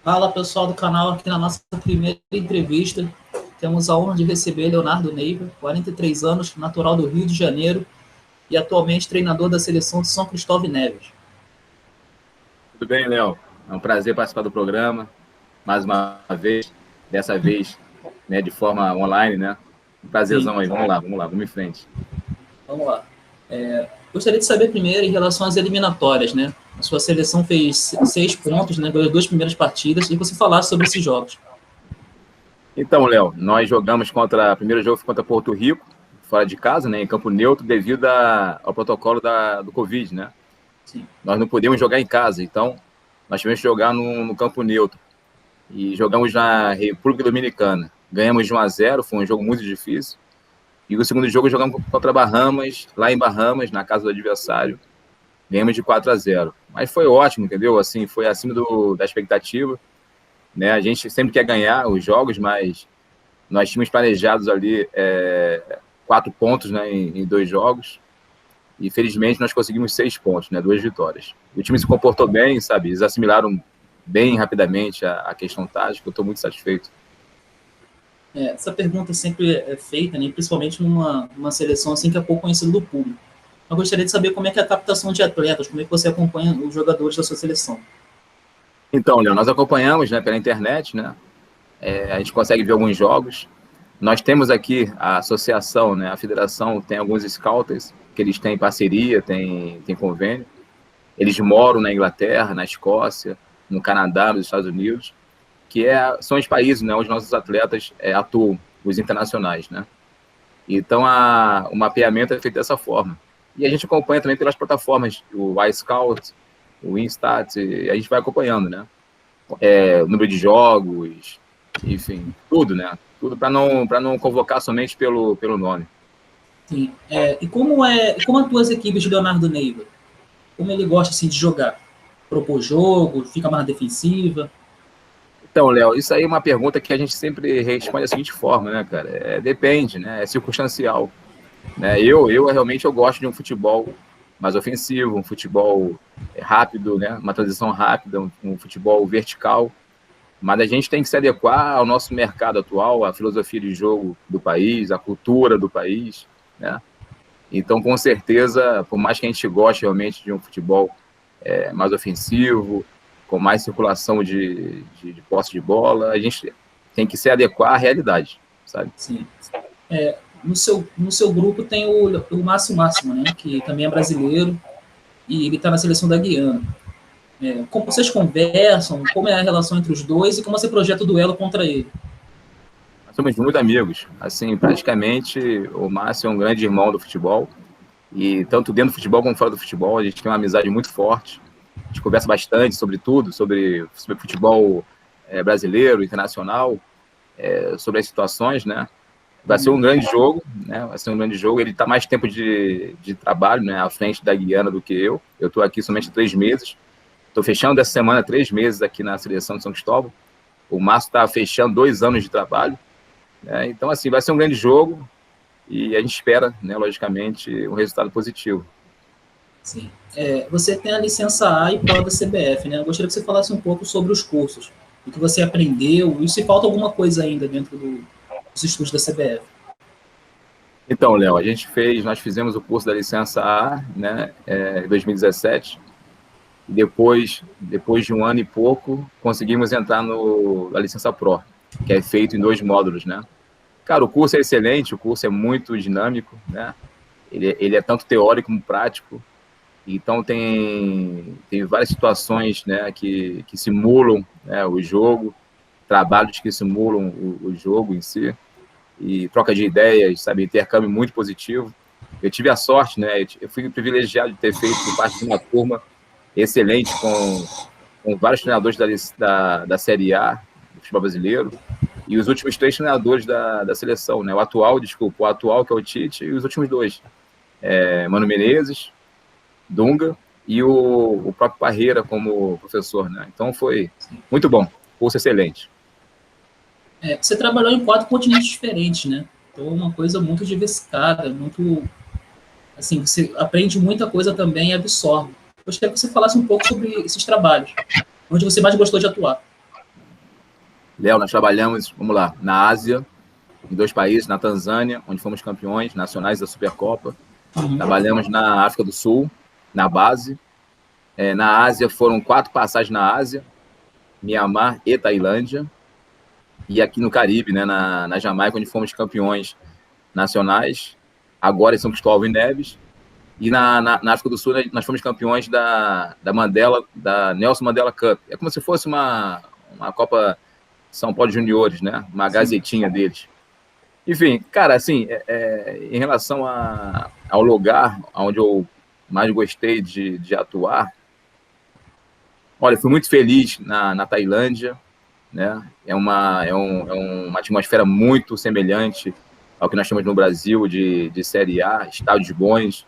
Fala pessoal do canal, aqui na nossa primeira entrevista. Temos a honra de receber Leonardo Neiva, 43 anos, natural do Rio de Janeiro e atualmente treinador da seleção de São Cristóvão e Neves. Tudo bem, Léo? É um prazer participar do programa, mais uma vez, dessa vez, né, de forma online, né? Um Sim, prazerzão aí, vamos em frente. vamos lá. Gostaria de saber primeiro em relação às eliminatórias, né? A sua seleção fez 6 pontos, né, nas 2 primeiras partidas, e você falasse sobre esses jogos. Então, Léo, nós jogamos o primeiro jogo foi contra Porto Rico, fora de casa, né, em campo neutro, devido ao protocolo do Covid, né? Sim. Nós não podíamos jogar em casa, então nós tivemos que jogar no campo neutro. E jogamos na República Dominicana. Ganhamos de 1-0, foi um jogo muito difícil. E o segundo jogo jogamos contra Bahamas, lá em Bahamas, na casa do adversário. Ganhamos de 4-0. Mas foi ótimo, entendeu? Assim, foi acima da expectativa. Né? A gente sempre quer ganhar os jogos, mas nós tínhamos planejados ali 4 pontos, né, em 2 jogos. E felizmente nós conseguimos 6 pontos, né, 2 vitórias. O time se comportou bem, sabe? Eles assimilaram bem rapidamente a questão tática. Eu estou muito satisfeito. Essa pergunta sempre é feita, né, principalmente numa seleção assim que é pouco conhecida do público. Eu gostaria de saber como é que é a captação de atletas, como é que você acompanha os jogadores da sua seleção. Então, Léo, nós acompanhamos, né, pela internet, né? A gente consegue ver alguns jogos. Nós temos aqui a associação, né, a federação tem alguns scouters que eles têm parceria, tem convênio. Eles moram na Inglaterra, na Escócia, no Canadá, nos Estados Unidos, que são os países, né, onde nossos atletas atuam, os internacionais, né? Então, o mapeamento é feito dessa forma. E a gente acompanha também pelas plataformas, o iScout, o Instat, e a gente vai acompanhando, né? O número de jogos, enfim, tudo, né? Tudo para não convocar somente pelo nome. Sim. E como atuam as equipes de Leonardo Neiva? Como ele gosta assim de jogar? Propor jogo, fica mais defensiva? Então, Léo, isso aí é uma pergunta que a gente sempre responde da seguinte forma, né, cara? Depende, né? É circunstancial. Né? Eu realmente gosto de um futebol mais ofensivo, um futebol rápido, né? Uma transição rápida, um futebol vertical. Mas a gente tem que se adequar ao nosso mercado atual, à filosofia de jogo do país, à cultura do país, né? Então, com certeza, por mais que a gente goste realmente de um futebol mais ofensivo, com mais circulação de posse de bola, a gente tem que se adequar à realidade, sabe? Sim. No seu grupo tem o Márcio Máximo, né? Que também é brasileiro e ele está na seleção da Guiana. Como vocês conversam? Como é a relação entre os dois e como você projeta o duelo contra ele? Nós somos muito amigos. Assim, praticamente, o Márcio é um grande irmão do futebol. E tanto dentro do futebol como fora do futebol, a gente tem uma amizade muito forte. A gente conversa bastante sobre tudo, sobre futebol brasileiro, internacional, sobre as situações, né? Vai ser um grande jogo, né? Vai ser um grande jogo. Ele está mais tempo de trabalho, né, à frente da Guiana do que eu. Eu estou aqui somente 3 meses. Estou fechando essa semana 3 meses aqui na seleção de São Cristóvão. O Márcio está fechando 2 anos de trabalho. Né? Então, assim, vai ser um grande jogo e a gente espera, né, logicamente, um resultado positivo. Sim. Você tem a licença A e Pro da CBF, né? Eu gostaria que você falasse um pouco sobre os cursos, o que você aprendeu e se falta alguma coisa ainda dentro dos estudos da CBF. Então, Léo, nós fizemos o curso da licença A, né, em 2017. E depois de um ano e pouco, conseguimos entrar na licença Pro, que é feito em 2 módulos, né? Cara, o curso é excelente, o curso é muito dinâmico, né? Ele é tanto teórico como prático. Então, tem várias situações, né, que simulam, né, o jogo, trabalhos que simulam o jogo em si, e troca de ideias, sabe, intercâmbio muito positivo. Eu tive a sorte, né, eu fui privilegiado de ter feito parte de uma turma excelente com vários treinadores da Série A, do futebol brasileiro, e os últimos 3 treinadores da seleção, né, o atual que é o Tite, e os últimos 2, Mano Menezes, Dunga e o próprio Parreira como professor, né? Então foi muito bom, curso excelente. Você trabalhou em 4 continentes diferentes, né? Então é uma coisa muito diversificada, muito assim, você aprende muita coisa também e absorve. Eu gostaria que você falasse um pouco sobre esses trabalhos, onde você mais gostou de atuar. Léo, nós trabalhamos, vamos lá, na Ásia, em 2 países, na Tanzânia, onde fomos campeões nacionais da Supercopa. Trabalhamos na África do Sul, na base. Na Ásia, foram 4 passagens na Ásia, Mianmar e Tailândia. E aqui no Caribe, né, na Jamaica, onde fomos campeões nacionais, agora em São Cristóvão e Neves. E na África do Sul, nós fomos campeões da Nelson Mandela Cup. É como se fosse uma Copa São Paulo Juniores, né? Uma gazetinha deles. Enfim, cara, assim, em relação ao lugar onde eu mais gostei de atuar, olha, fui muito feliz na Tailândia, né? É uma atmosfera muito semelhante ao que nós temos no Brasil de Série A, estádios bons,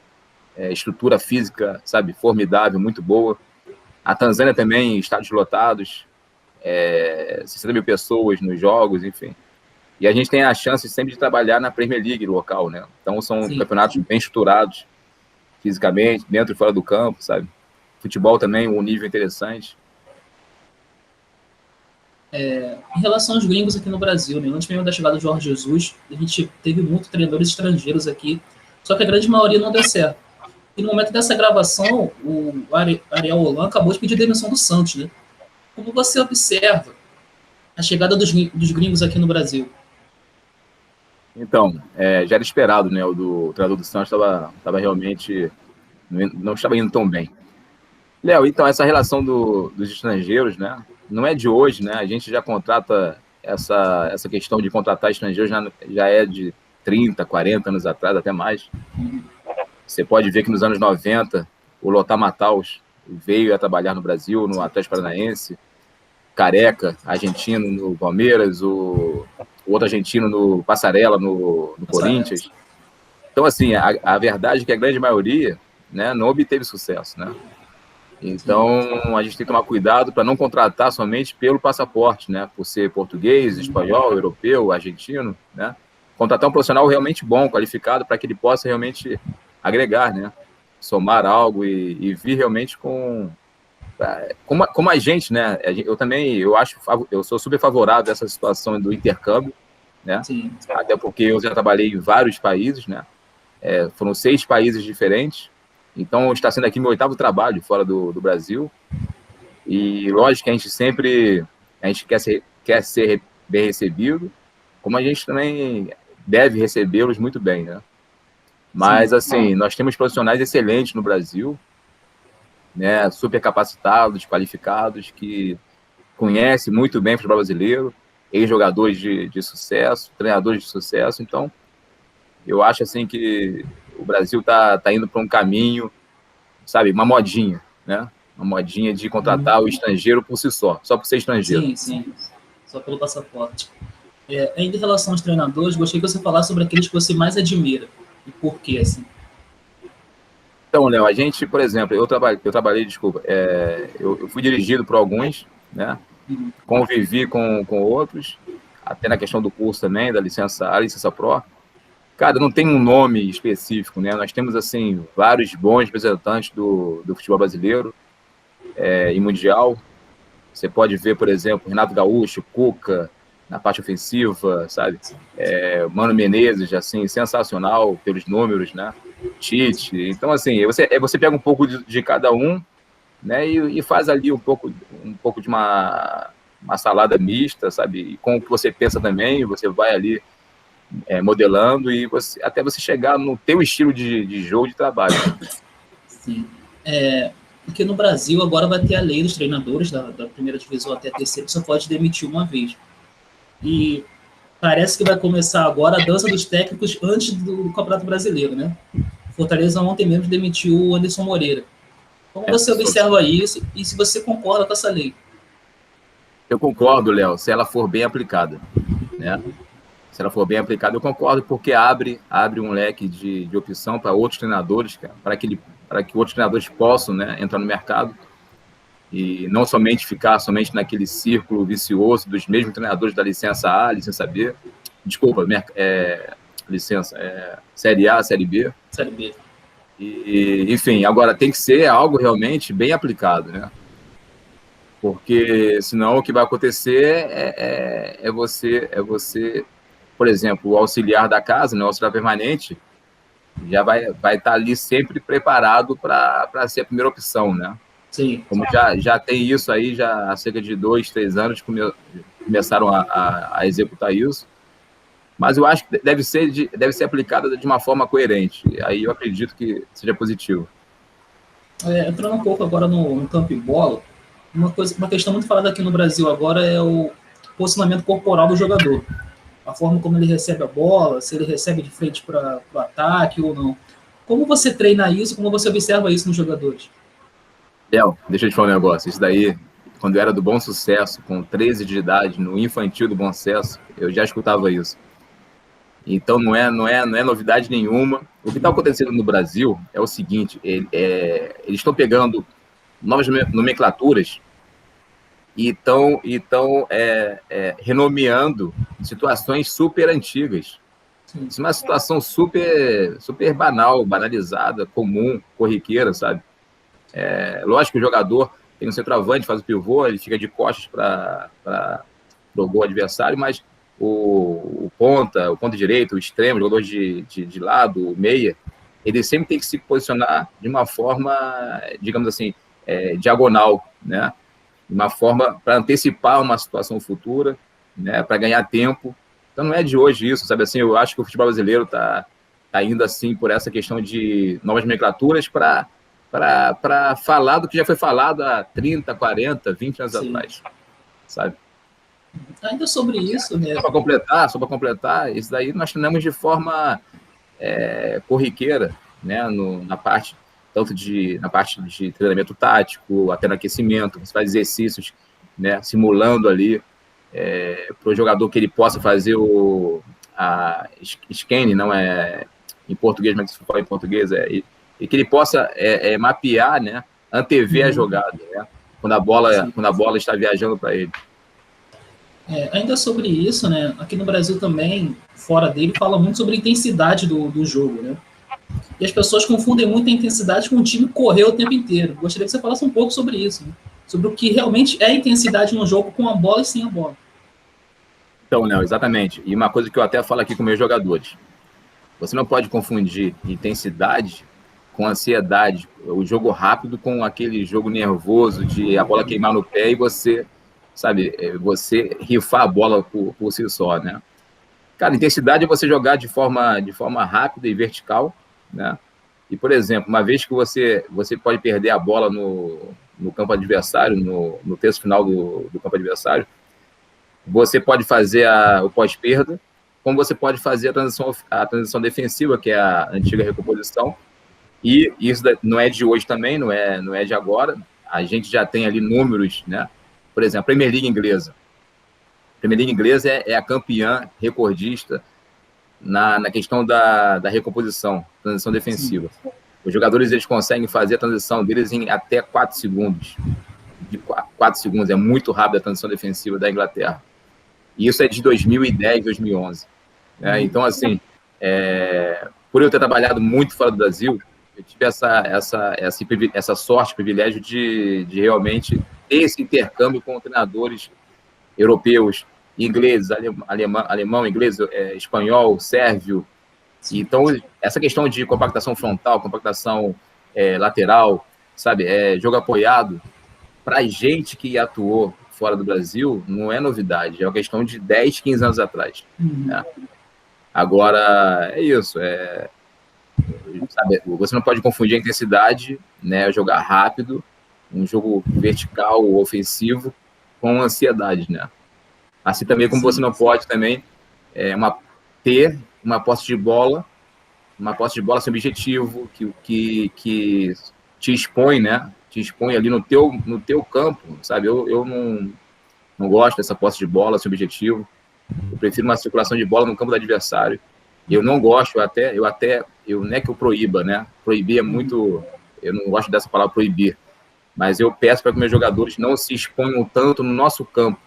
estrutura física, sabe, formidável, muito boa. A Tanzânia também, estádios lotados, 60 mil pessoas nos jogos, enfim. E a gente tem a chance sempre de trabalhar na Premier League local, né? Então são campeonatos bem estruturados, fisicamente, dentro e fora do campo, sabe? Futebol também, um nível interessante. Em relação aos gringos aqui no Brasil, né? Antes mesmo da chegada do Jorge Jesus, a gente teve muitos treinadores estrangeiros aqui, só que a grande maioria não deu certo. E no momento dessa gravação, o Ariel Holan acabou de pedir demissão do Santos, né? Como você observa a chegada dos gringos aqui no Brasil? Então, já era esperado, né? O treinador do Santos estava realmente... não estava indo tão bem. Léo, então, essa relação dos estrangeiros, né? Não é de hoje, né? A gente já contrata essa questão de contratar estrangeiros já é de 30, 40 anos atrás, até mais. Você pode ver que nos anos 90, o Lothar Matthaus veio a trabalhar no Brasil, no Atlético Paranaense, Careca, argentino no Palmeiras, o outro argentino no Passarella, no Corinthians. Então, assim, a verdade é que a grande maioria, né, não obteve sucesso, né? Então, a gente tem que tomar cuidado para não contratar somente pelo passaporte, né? Por ser português, espanhol, europeu, argentino, né? Contratar um profissional realmente bom, qualificado, para que ele possa realmente agregar, né? Somar algo e vir realmente como a gente, né? Eu sou super favorável a essa situação do intercâmbio, né? Sim. Até porque eu já trabalhei em vários países, né? Foram 6 países diferentes. Então, está sendo aqui meu 8º trabalho fora do Brasil. E, lógico, que a gente quer ser bem recebido, como a gente também deve recebê-los muito bem, né? Mas, assim, nós temos profissionais excelentes no Brasil, né? Super capacitados, qualificados, que conhecem muito bem o futebol brasileiro, ex-jogadores de sucesso, treinadores de sucesso. Então, eu acho, assim, que o Brasil tá indo para um caminho, sabe, uma modinha, né? Uma modinha de contratar o estrangeiro por si só por ser estrangeiro. Sim, só pelo passaporte. Ainda em relação aos treinadores, gostaria que você falasse sobre aqueles que você mais admira e por quê, assim. Então, Léo, a gente, por exemplo, eu trabalhei, desculpa, eu fui dirigido por alguns, né? Convivi com outros, até na questão do curso também, da licença A, licença Pro. Cara, não tem um nome específico, né? Nós temos, assim, vários bons representantes do futebol brasileiro e mundial. Você pode ver, por exemplo, Renato Gaúcho, Cuca, na parte ofensiva, sabe? Mano Menezes, assim, sensacional pelos números, né? Tite. Então, assim, você pega um pouco de cada um, né? E faz ali um pouco de uma salada mista, sabe? E com o que você pensa também, você vai ali modelando e até você chegar no teu estilo de jogo, de trabalho. Sim. Porque no Brasil agora vai ter a lei dos treinadores da primeira divisão até a terceira, que só pode demitir uma vez. E parece que vai começar agora a dança dos técnicos antes do Campeonato Brasileiro, né? Fortaleza ontem mesmo demitiu o Anderson Moreira. Como você observa isso e se você concorda com essa lei? Eu concordo, Léo, se ela for bem aplicada, né? Se ela for bem aplicada, eu concordo, porque abre um leque de opção para outros treinadores, para que outros treinadores possam, né, entrar no mercado e não somente ficar naquele círculo vicioso dos mesmos treinadores da licença A, licença B, desculpa, Série A, Série B. Série B. Enfim, agora tem que ser algo realmente bem aplicado, né? Porque senão o que vai acontecer é você, por exemplo, o auxiliar da casa, né, o auxiliar permanente, já vai estar ali sempre preparado para ser a primeira opção, né? Sim. Como já tem isso aí, já há cerca de 2, 3 anos começaram a executar isso, mas eu acho que deve ser aplicada de uma forma coerente, aí eu acredito que seja positivo. Entrando um pouco agora no campo e bola, uma questão muito falada aqui no Brasil agora é o posicionamento corporal do jogador. A forma como ele recebe a bola, se ele recebe de frente para o ataque ou não. Como você treina isso, como você observa isso nos jogadores? Léo, deixa eu te falar um negócio. Isso daí, quando eu era do Bom Sucesso, com 13 de idade, no infantil do Bom Sucesso, eu já escutava isso. Então não é novidade nenhuma. O que está acontecendo no Brasil é o seguinte: eles estão pegando novas nomenclaturas e estão renomeando situações super antigas. Isso é uma situação super banal, banalizada, comum, corriqueira, sabe? Lógico que o jogador tem um centroavante, faz o pivô, ele fica de costas para o gol adversário, mas o ponta direito, o extremo, o jogador de lado, o meia, ele sempre tem que se posicionar de uma forma, digamos assim, diagonal, né? De uma forma para antecipar uma situação futura, né? Para ganhar tempo. Então não é de hoje isso, sabe assim? Eu acho que o futebol brasileiro está indo assim por essa questão de novas nomenclaturas para falar do que já foi falado há 30, 40, 20 anos atrás, sabe? Ainda sobre isso, né? Só para completar, isso daí nós treinamos de forma corriqueira, né? Na parte de treinamento tático, até no aquecimento, você faz exercícios, né? Simulando ali para o jogador que ele possa fazer a scan, não é em português, mas se for em português e que ele possa mapear, né? Antever a jogada, né? Quando a bola está viajando para ele. Ainda sobre isso, né? Aqui no Brasil também, fora dele, fala muito sobre a intensidade do jogo, né? E as pessoas confundem muito a intensidade com o time correr o tempo inteiro. Gostaria que você falasse um pouco sobre isso, né? Sobre o que realmente é intensidade no jogo com a bola e sem a bola. Então, Léo, exatamente. E uma coisa que eu até falo aqui com meus jogadores. Você não pode confundir intensidade com ansiedade, o jogo rápido com aquele jogo nervoso de a bola queimar no pé e você, sabe, você rifar a bola por si só, né? Cara, intensidade é você jogar de forma rápida e vertical, né? E, por exemplo, uma vez que você pode perder a bola no campo adversário, no terço final do campo adversário, você pode fazer o pós-perda, como você pode fazer a transição defensiva, que é a antiga recomposição. E isso não é de hoje também, não é de agora. A gente já tem ali números, né? Por exemplo, a Premier League inglesa. A Premier League inglesa é a campeã recordista na questão da recomposição, transição defensiva. Sim. Os jogadores eles conseguem fazer a transição deles em até 4 segundos. De 4 segundos, é muito rápida a transição defensiva da Inglaterra. E isso é de 2010, 2011. Então, assim, por eu ter trabalhado muito fora do Brasil, eu tive essa sorte, privilégio de realmente ter esse intercâmbio com treinadores europeus, ingleses, alemão, inglês, espanhol, sérvio. Então, essa questão de compactação frontal, compactação lateral, sabe, jogo apoiado, para a gente que atuou fora do Brasil, não é novidade, é uma questão de 10, 15 anos atrás. Né? Agora, é isso, sabe, você não pode confundir a intensidade, né, jogar rápido, um jogo vertical ou ofensivo, com ansiedade, né? Assim também como você não pode também ter uma posse de bola sem objetivo, que te expõe, né? Te expõe ali no teu campo, sabe? Eu não gosto dessa posse de bola sem objetivo. Eu prefiro uma circulação de bola no campo do adversário. Eu não gosto, não é que eu proíba, né? Proibir é muito... Eu não gosto dessa palavra proibir. Mas eu peço para que meus jogadores não se exponham tanto no nosso campo,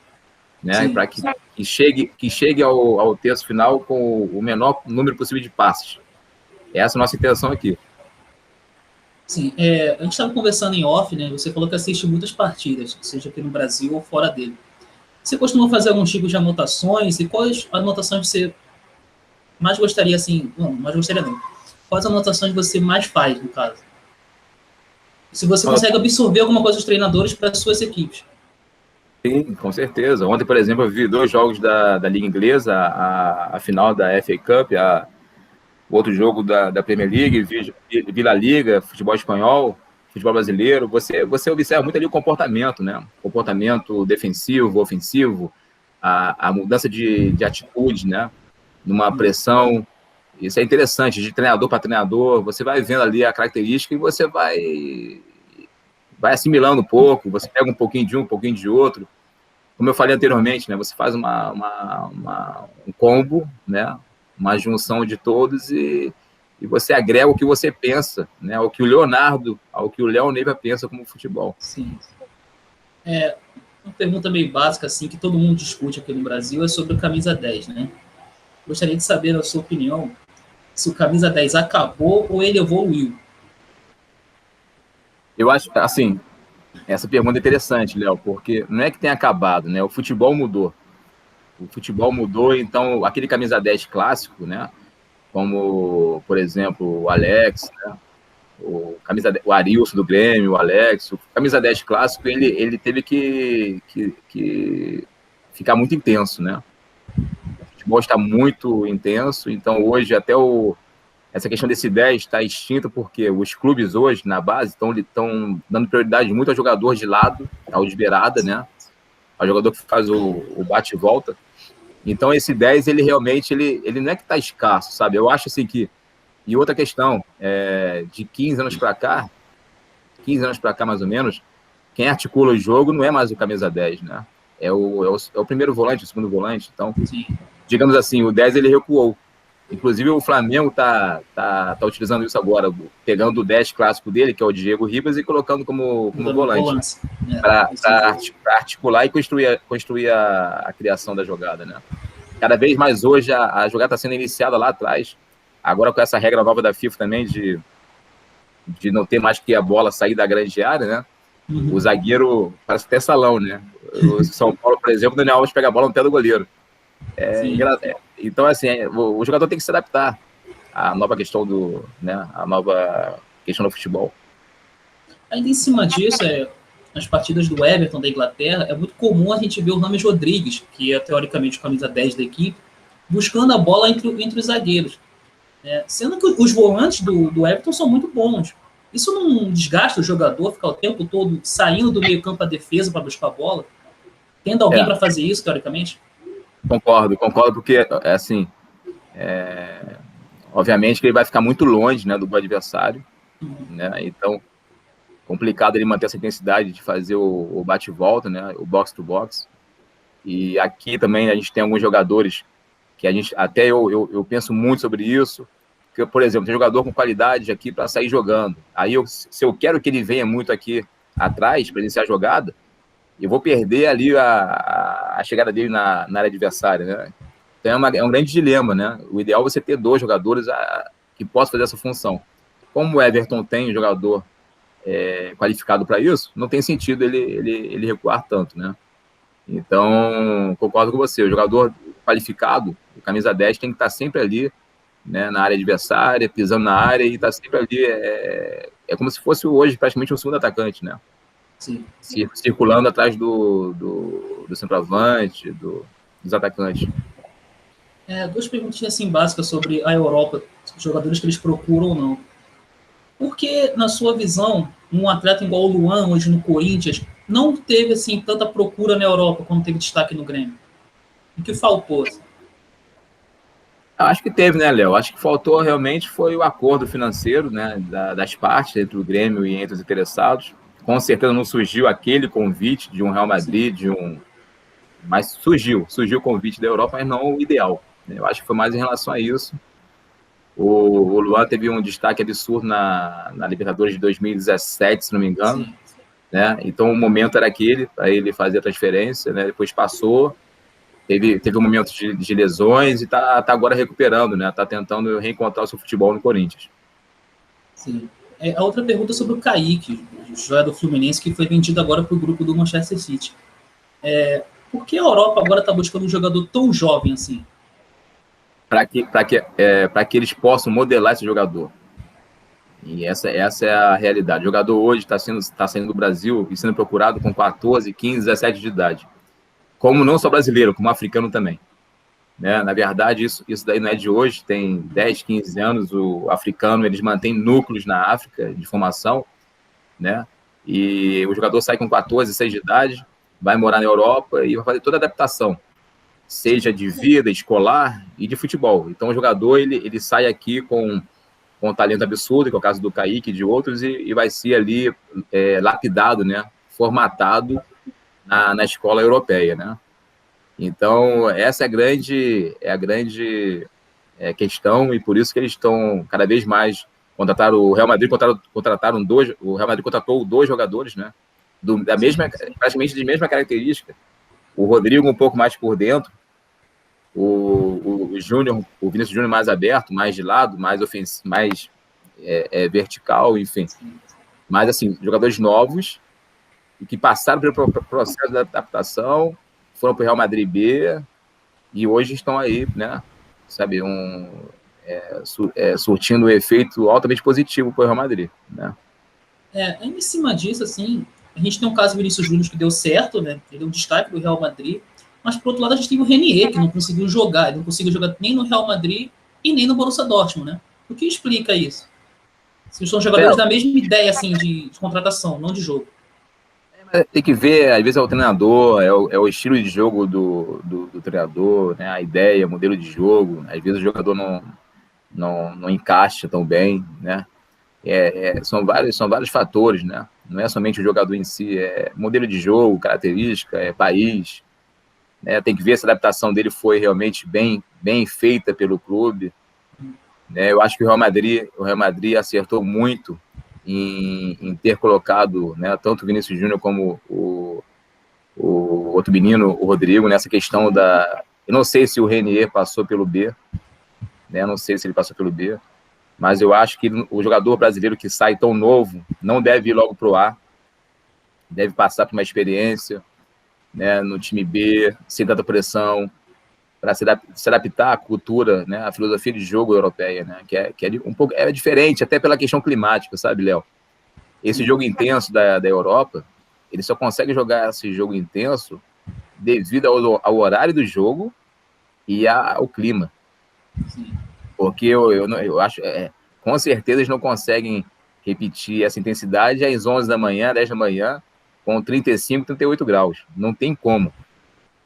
né? Para que chegue ao terço final com o menor número possível de passes. Essa é a nossa intenção aqui. Sim, a gente estava conversando em off, né? Você falou que assiste muitas partidas, seja aqui no Brasil ou fora dele. Você costuma fazer algum tipo de anotações? E quais anotações você mais gostaria, assim... Não, mais gostaria não. Quais anotações você mais faz, no caso? Se você consegue absorver alguma coisa dos treinadores para as suas equipes. Sim, com certeza. Ontem, por exemplo, eu vi 2 jogos da Liga Inglesa, a final da FA Cup, o outro jogo da Premier League, vi La Liga, futebol espanhol, futebol brasileiro. Você observa muito ali o comportamento, né? Comportamento defensivo, ofensivo, a mudança de atitude, né? Numa pressão. Isso é interessante, de treinador para treinador. Você vai vendo ali a característica e você vai assimilando um pouco. Você pega um pouquinho de um pouquinho de outro. Como eu falei anteriormente, né? Você faz um combo, né? Uma junção de todos e você agrega o que você pensa, né? O que o Leonardo, ao que o Léo Neiva pensa como futebol. Sim. Uma pergunta meio básica, assim, que todo mundo discute aqui no Brasil é sobre o camisa 10, né? Gostaria de saber, na sua opinião, se o camisa 10 acabou ou ele evoluiu. Eu acho, assim, essa pergunta é interessante, Léo, porque não é que tenha acabado, né? O futebol mudou. O futebol mudou, então aquele camisa 10 clássico, né? Como, por exemplo, o Alex, né? O Arilson do Grêmio, o Alex, o camisa 10 clássico, ele teve que ficar muito intenso, né? O futebol está muito intenso, então hoje até essa questão desse 10 está extinta porque os clubes hoje, na base, estão dando prioridade muito ao jogador de lado, ao de beirada, né? Ao jogador que faz o bate e volta. Então esse 10, ele realmente, ele não é que está escasso, sabe? Eu acho assim que... E outra questão, de 15 anos para cá, mais ou menos, quem articula o jogo não é mais o camisa 10, né? É o primeiro volante, o segundo volante. Então, Sim. digamos assim, o 10 ele recuou. Inclusive o Flamengo tá utilizando isso agora, pegando o 10 clássico dele, que é o Diego Ribas, e colocando como volante. Para articular e construir a criação da jogada, né? Cada vez mais hoje a jogada está sendo iniciada lá atrás. Agora com essa regra nova da FIFA também de não ter mais que a bola sair da grande área, né? Uhum. O zagueiro parece até salão, né? O São Paulo, por exemplo, o Daniel Alves pega a bola no pé do goleiro. Então, assim, o jogador tem que se adaptar à nova questão a nova questão do futebol. Ainda em cima disso, nas partidas do Everton da Inglaterra, é muito comum a gente ver o James Rodrigues, que é teoricamente o camisa 10 da equipe, buscando a bola entre os zagueiros. Sendo que os volantes do Everton são muito bons. Isso não desgasta o jogador ficar o tempo todo saindo do meio campo à defesa para buscar a bola? Tendo alguém para fazer isso, teoricamente? Concordo, porque, assim, obviamente que ele vai ficar muito longe, né, do adversário, né? Então, complicado ele manter essa intensidade de fazer o bate-volta, né, o box-to-box. E aqui também a gente tem alguns jogadores que a gente, até eu penso muito sobre isso, que, por exemplo, tem jogador com qualidade aqui para sair jogando. Aí, se eu quero que ele venha muito aqui atrás para iniciar a jogada, eu vou perder ali a chegada dele na área adversária, né? Então é um grande dilema, né? O ideal é você ter 2 jogadores que possam fazer essa função. Como o Everton tem um jogador qualificado para isso, não tem sentido ele recuar tanto, né? Então, concordo com você, o jogador qualificado, o camisa 10, tem que estar sempre ali, né, na área adversária, pisando na área e estar sempre ali. É como se fosse hoje praticamente um segundo atacante, né? Sim. Circulando atrás do centroavante, dos atacantes. 2 perguntinhas assim básicas sobre a Europa, os jogadores que eles procuram ou não. Por que, na sua visão, um atleta igual o Luan, hoje no Corinthians, não teve assim tanta procura na Europa como teve destaque no Grêmio? O que faltou? Acho que teve, né, Léo? Acho que faltou realmente foi o acordo financeiro, né, das partes entre o Grêmio e entre os interessados. Com certeza não surgiu aquele convite de um Real Madrid, mas surgiu o convite da Europa, mas não o ideal. Eu acho que foi mais em relação a isso. O Luan teve um destaque absurdo na Libertadores de 2017, se não me engano. Né? Então o momento era aquele para ele fazer a transferência, né? Depois passou, teve um momento de lesões e tá agora recuperando, né? Tá tentando reencontrar o seu futebol no Corinthians. Sim. A outra pergunta é sobre o Kaique, o jogador fluminense que foi vendido agora para o grupo do Manchester City. Por que a Europa agora está buscando um jogador tão jovem assim? Para que eles possam modelar esse jogador. E essa é a realidade. O jogador hoje está saindo do Brasil e sendo procurado com 14, 15, 17 de idade. Como não só brasileiro, como africano também. Né? Na verdade, isso daí não é de hoje, tem 10, 15 anos. O africano, eles mantêm núcleos na África de formação, né? E o jogador sai com 14, 16 de idade, vai morar na Europa e vai fazer toda a adaptação, seja de vida, escolar e de futebol. Então, o jogador, ele sai aqui com um talento absurdo, que é o caso do Kaique e de outros, e vai ser ali lapidado, né? Formatado na escola europeia, né? Então, essa é a grande questão, e por isso que eles estão cada vez mais contrataram. O Real Madrid contrataram o Real Madrid contratou 2 jogadores, né? Praticamente de mesma característica. O Rodrigo um pouco mais por dentro, o Júnior, o Vinícius Júnior mais aberto, mais de lado, mais ofensivo, mais vertical, enfim. Mas, assim, jogadores novos e que passaram pelo processo de adaptação, foram para o Real Madrid B e hoje estão aí, né? Sabe, surtindo um efeito altamente positivo para o Real Madrid, né? Em cima disso, assim, a gente tem um caso do Vinícius Júnior que deu certo, né? Ele é um destaque do Real Madrid, mas por outro lado a gente tem o Renier, que não conseguiu jogar, ele não conseguiu jogar nem no Real Madrid e nem no Borussia Dortmund, né? O que explica isso? Se são jogadores da mesma ideia, assim, de contratação, não de jogo. Tem que ver, às vezes é o treinador, é o estilo de jogo do treinador, né? A ideia, o modelo de jogo. Às vezes o jogador não encaixa tão bem, né? São vários fatores, né? Não é somente o jogador em si, é modelo de jogo, característica, país. Né? Tem que ver se a adaptação dele foi realmente bem feita pelo clube. Né? Eu acho que o Real Madrid acertou muito em ter colocado, né, tanto o Vinícius Júnior como o outro menino, o Rodrigo, nessa questão da... Eu não sei se o Renier passou pelo B, né? Não sei se ele passou pelo B, mas eu acho que o jogador brasileiro que sai tão novo não deve ir logo para o A, deve passar por uma experiência, né, no time B, sem tanta pressão, para se adaptar à cultura, né, à filosofia de jogo europeia, né, que é um pouco diferente, até pela questão climática, sabe, Léo? Esse jogo intenso da Europa, ele só consegue jogar esse jogo intenso devido ao horário do jogo e ao clima. Sim. Porque eu acho, com certeza eles não conseguem repetir essa intensidade às 11 da manhã, 10 da manhã, com 35, 38 graus. Não tem como.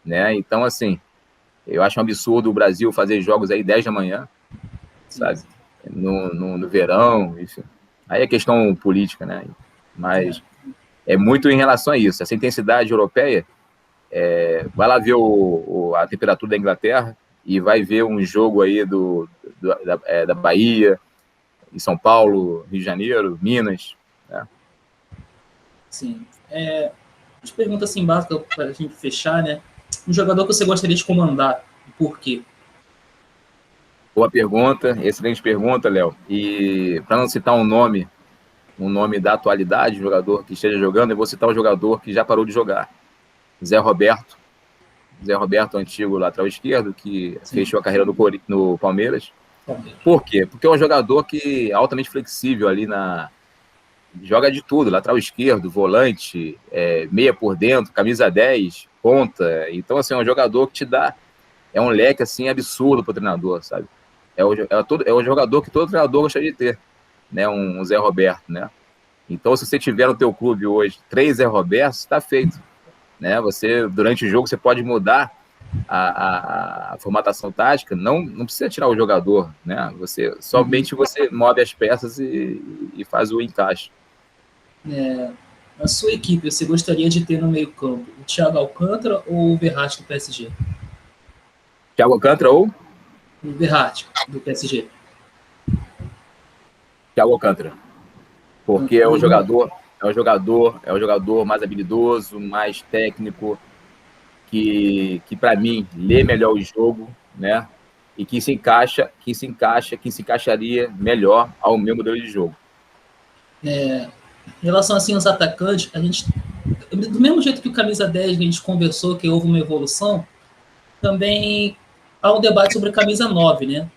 Né? Então, assim, eu acho um absurdo o Brasil fazer jogos aí 10 da manhã, sabe? No verão, enfim. Aí é questão política, né? Mas é muito em relação a isso. Essa intensidade europeia, vai lá ver a temperatura da Inglaterra e vai ver um jogo aí da Bahia, em São Paulo, Rio de Janeiro, Minas. Né? Sim. As perguntas assim básicas para a gente fechar, né? Um jogador que você gostaria de comandar, por quê? Boa pergunta, excelente pergunta, Léo. E para não citar um nome da atualidade, jogador que esteja jogando, eu vou citar um jogador que já parou de jogar. Zé Roberto, antigo lateral esquerdo, que fechou a carreira no Palmeiras. Por quê? Porque é um jogador que é altamente flexível ali joga de tudo, lateral esquerdo, volante, meia por dentro, camisa 10, ponta. Então, assim, é um jogador que te dá... É um leque, assim, absurdo para o treinador, sabe? É o jogador que todo treinador gostaria de ter, né? Um Zé Roberto, né? Então, se você tiver no teu clube hoje 3 Zé Roberto, está feito. Né? Você, durante o jogo, você pode mudar a formatação tática, não precisa tirar o jogador, né? Somente você move as peças e faz o encaixe. A sua equipe, você gostaria de ter no meio-campo o Thiago Alcântara ou o Verratti do PSG? Thiago Alcântara ou? O Verratti do PSG. Thiago Alcântara. Porque é um jogador mais habilidoso, mais técnico, que para mim lê melhor o jogo, né? E que se encaixaria melhor ao meu modelo de jogo. Em relação assim aos atacantes, a gente, do mesmo jeito que o camisa 10 a gente conversou que houve uma evolução, também há um debate sobre a camisa 9, né?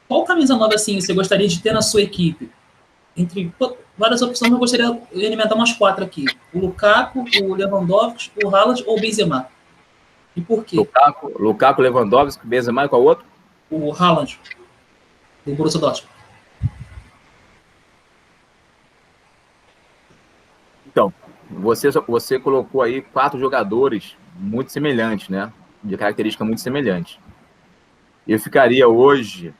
Qual camisa 9 assim você gostaria de ter na sua equipe? Entre várias opções, eu gostaria de alimentar umas 4 aqui. O Lukaku, o Lewandowski, o Haaland ou o Benzema. E por quê? Lukaku, Lewandowski, Benzema e qual outro? O Haaland, do Borussia Dortmund. Então, você colocou aí 4 jogadores muito semelhantes, né? De característica muito semelhante. Eu ficaria hoje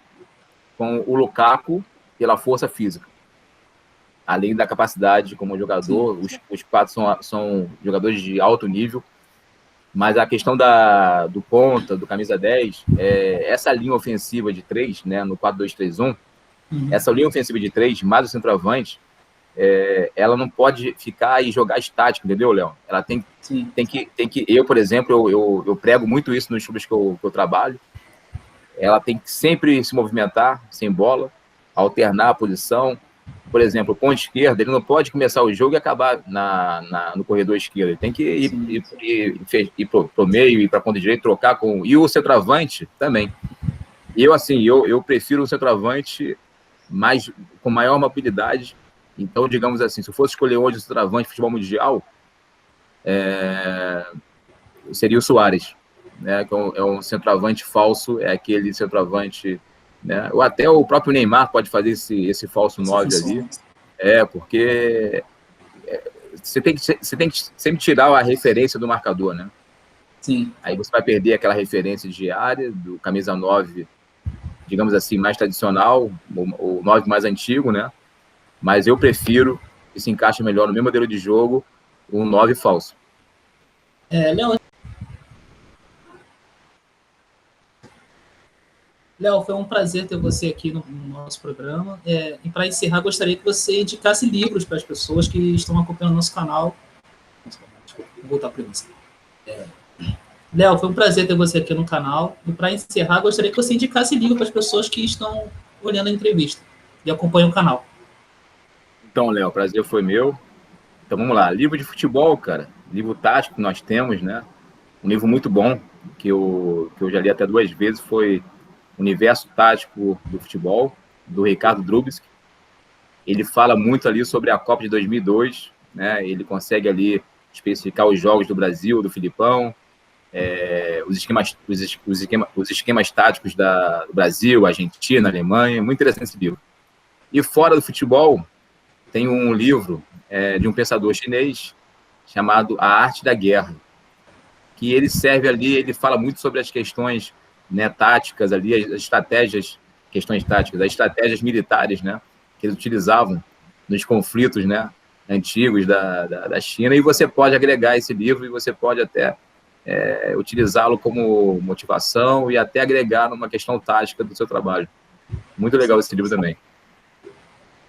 com o Lukaku pela força física. Além da capacidade como jogador, os 4 são jogadores de alto nível, mas a questão do ponta, do camisa 10, essa linha ofensiva de 3, né, no 4-2-3-1, essa linha ofensiva de 3, mais o centroavante, ela não pode ficar e jogar estático, entendeu, Léo? Ela tem que eu, por exemplo, eu prego muito isso nos clubes que eu trabalho. Ela tem que sempre se movimentar sem bola, alternar a posição. Por exemplo, o ponto esquerdo, ele não pode começar o jogo e acabar no corredor esquerdo. Ele tem que ir para o meio, ir para a ponta direita, trocar com... E o centroavante também. E eu prefiro o centroavante com maior mobilidade. Então, digamos assim, se eu fosse escolher hoje o centroavante de futebol mundial, seria o Suárez, né? Que é um centroavante falso, é aquele centroavante, né? Ou até o próprio Neymar pode fazer esse falso 9 ali. Porque você tem que sempre tirar a referência do marcador, né? Sim. Aí você vai perder aquela referência diária do camisa 9, digamos assim, mais tradicional, o 9 mais antigo, né? Mas eu prefiro que se encaixe melhor no meu modelo de jogo, um 9 falso. Léo, foi um prazer ter você aqui no nosso programa. E para encerrar, gostaria que você indicasse livros para as pessoas que estão acompanhando nosso canal. Desculpa, vou voltar para isso. Léo, foi um prazer ter você aqui no canal. E para encerrar, gostaria que você indicasse livro para as pessoas que estão olhando a entrevista e acompanham o canal. Então, Léo, o prazer foi meu. Então, vamos lá. Livro de futebol, cara. Livro tático que nós temos, né? Um livro muito bom, que eu já li até 2 vezes, foi Universo Tático do Futebol, do Ricardo Drubsky. Ele fala muito ali sobre a Copa de 2002, né? Ele consegue ali especificar os jogos do Brasil, do Filipão, os esquemas táticos do Brasil, Argentina, Alemanha. Muito interessante esse livro. E fora do futebol, tem um livro de um pensador chinês chamado A Arte da Guerra, que ele serve ali, ele fala muito sobre as questões, né, táticas ali, as estratégias, questões táticas, as estratégias militares, né, que eles utilizavam nos conflitos, né, antigos da China, e você pode agregar esse livro e você pode até utilizá-lo como motivação e até agregar numa questão tática do seu trabalho. Muito legal esse livro também.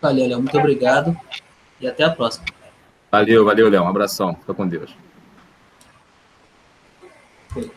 Valeu, Léo. Muito obrigado e até a próxima. Valeu, Léo. Um abração. Fica com Deus. Foi.